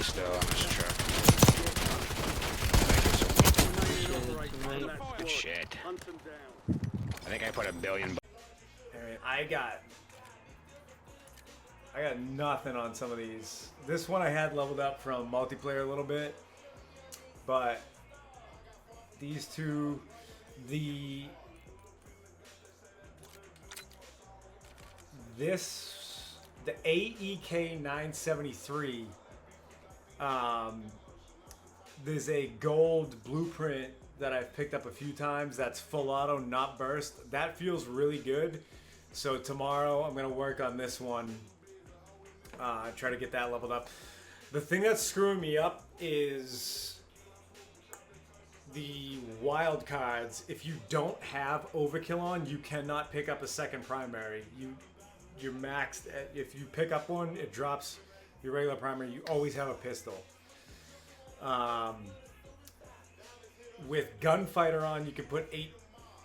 money still on this truck. Good shit. I think I put $1 billion. Alright, I got nothing on some of these. This one I had leveled up from multiplayer a little bit, but these two, the AEK 973, there's a gold blueprint that I've picked up a few times that's full auto, not burst. That feels really good. So tomorrow I'm gonna work on this one, try to get that leveled up. The thing that's screwing me up is the wild cards. If you don't have overkill on, you cannot pick up a second primary. You're maxed at, if you pick up one, it drops your regular primary. You always have a pistol. With gunfighter on, you can put eight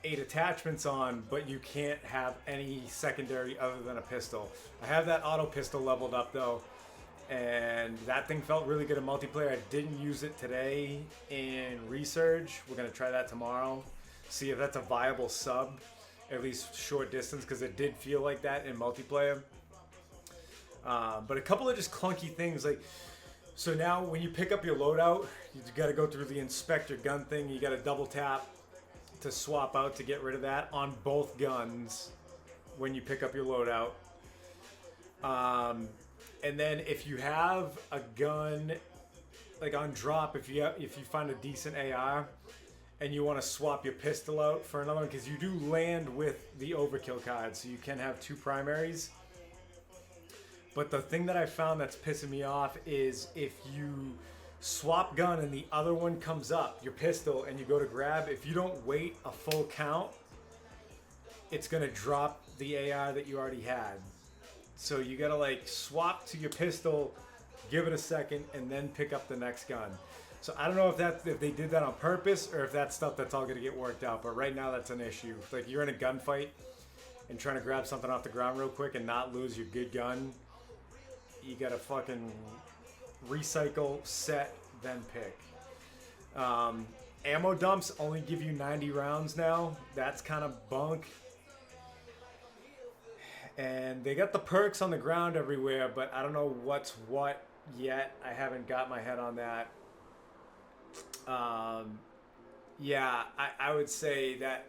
attachments on, but you can't have any secondary other than a pistol. I have that auto pistol leveled up though, and that thing felt really good in multiplayer. I didn't use it today in research. We're gonna try that tomorrow, see if that's a viable sub, at least short distance, because it did feel like that in multiplayer. But a couple of just clunky things, like, so now when you pick up your loadout, you got to go through the inspect your gun thing. You got to double tap to swap out to get rid of that on both guns when you pick up your loadout. And then if you have a gun, like on drop, if you find a decent AR and you want to swap your pistol out for another one, because you do land with the overkill card, so you can have two primaries. But the thing that I found that's pissing me off is if you swap gun and the other one comes up, your pistol, and you go to grab, if you don't wait a full count, it's gonna drop the AR that you already had. So you gotta like swap to your pistol, give it a second, and then pick up the next gun. So I don't know if they did that on purpose or if that's stuff that's all gonna get worked out. But right now that's an issue. Like you're in a gunfight and trying to grab something off the ground real quick and not lose your good gun. You gotta fucking recycle, set, then pick. Ammo dumps only give you 90 rounds now. That's kind of bunk. And they got the perks on the ground everywhere, but I don't know what's what yet. I haven't got my head on that. Yeah, I would say that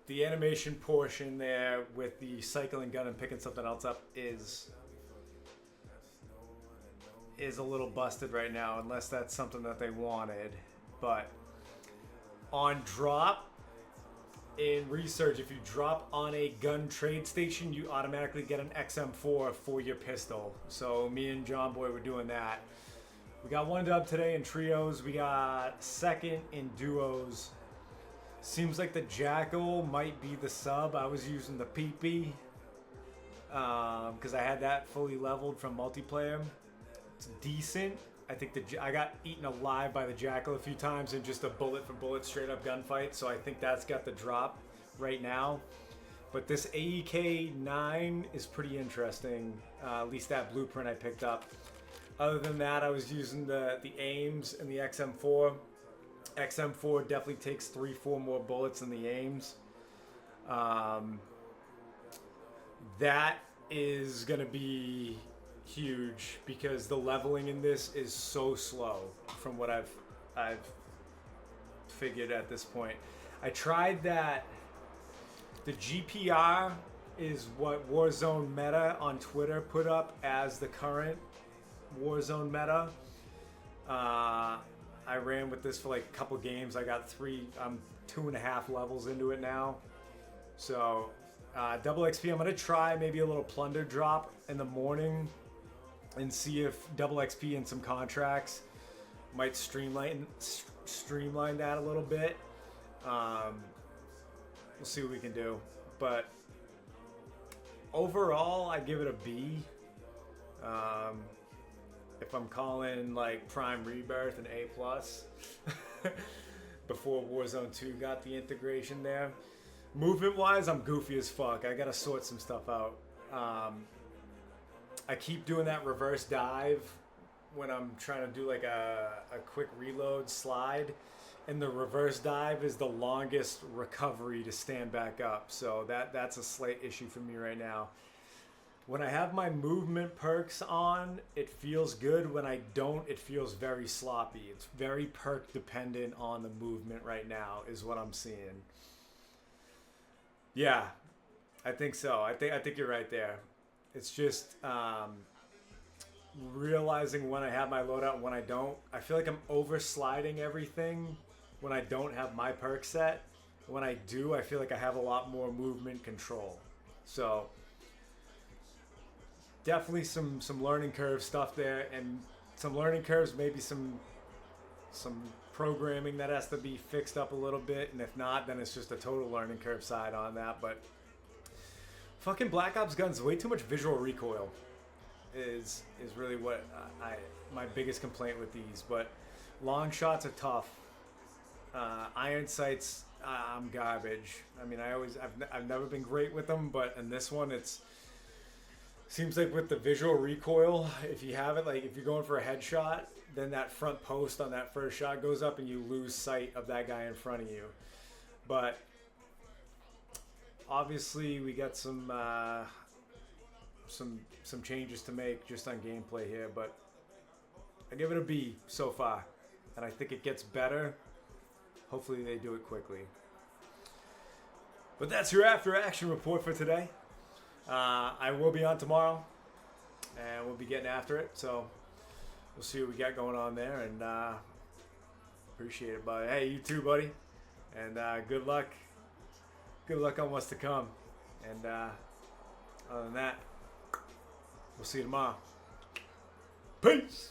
the animation portion there with the cycling gun and picking something else up is a little busted right now, unless that's something that they wanted. But on drop, in research, if you drop on a gun trade station, you automatically get an XM4 for your pistol. So me and John Boy were doing that. We got one dub today in trios. We got second in duos. Seems like the Jackal might be the sub. I was using the PP because I had that fully leveled from multiplayer. It's decent. I think I got eaten alive by the Jackal a few times in just a bullet for bullet straight up gunfight, so I think that's got the drop right now. But this AEK 9 is pretty interesting, at least that blueprint I picked up. Other than that, I was using the Ames and the XM4. XM4 definitely takes 3-4 more bullets than the Ames. That is going to be huge because the leveling in this is so slow from what I've figured at this point. I tried that. The GPR is what Warzone Meta on Twitter put up as the current Warzone meta. I ran with this for like a couple games. I got I'm 2.5 levels into it now. So double XP, I'm gonna try maybe a little plunder drop in the morning and see if double XP and some contracts might streamline that a little bit. We'll see what we can do. But overall, I give it a B. If I'm calling like Prime Rebirth an A+, before Warzone 2 got the integration there. Movement-wise, I'm goofy as fuck. I gotta sort some stuff out. I keep doing that reverse dive when I'm trying to do like a quick reload slide, and the reverse dive is the longest recovery to stand back up. So that's a slight issue for me right now. When I have my movement perks on, it feels good. When I don't, it feels very sloppy. It's very perk dependent on the movement right now is what I'm seeing. Yeah, I think so. I think you're right there. It's just realizing when I have my loadout and when I don't. I feel like I'm over sliding everything when I don't have my perk set. When I do, I feel like I have a lot more movement control. So definitely some learning curve stuff there, and some learning curves, maybe some programming that has to be fixed up a little bit, and if not, then it's just a total learning curve side on that. But fucking Black Ops guns, way too much visual recoil is really what my biggest complaint with these. But long shots are tough. Iron sights, I'm garbage. I mean, I've never been great with them, but in this one, it's seems like with the visual recoil, if you have it, like if you're going for a headshot, then that front post on that first shot goes up and you lose sight of that guy in front of you. But obviously we got some changes to make just on gameplay here, but I give it a B so far, and I think it gets better. Hopefully they do it quickly. But that's your after action report for today. I will be on tomorrow, and we'll be getting after it. So we'll see what we got going on there, and appreciate it, buddy. Hey, you too, buddy, and good luck. Good luck on what's to come. And other than that, we'll see you tomorrow. Peace.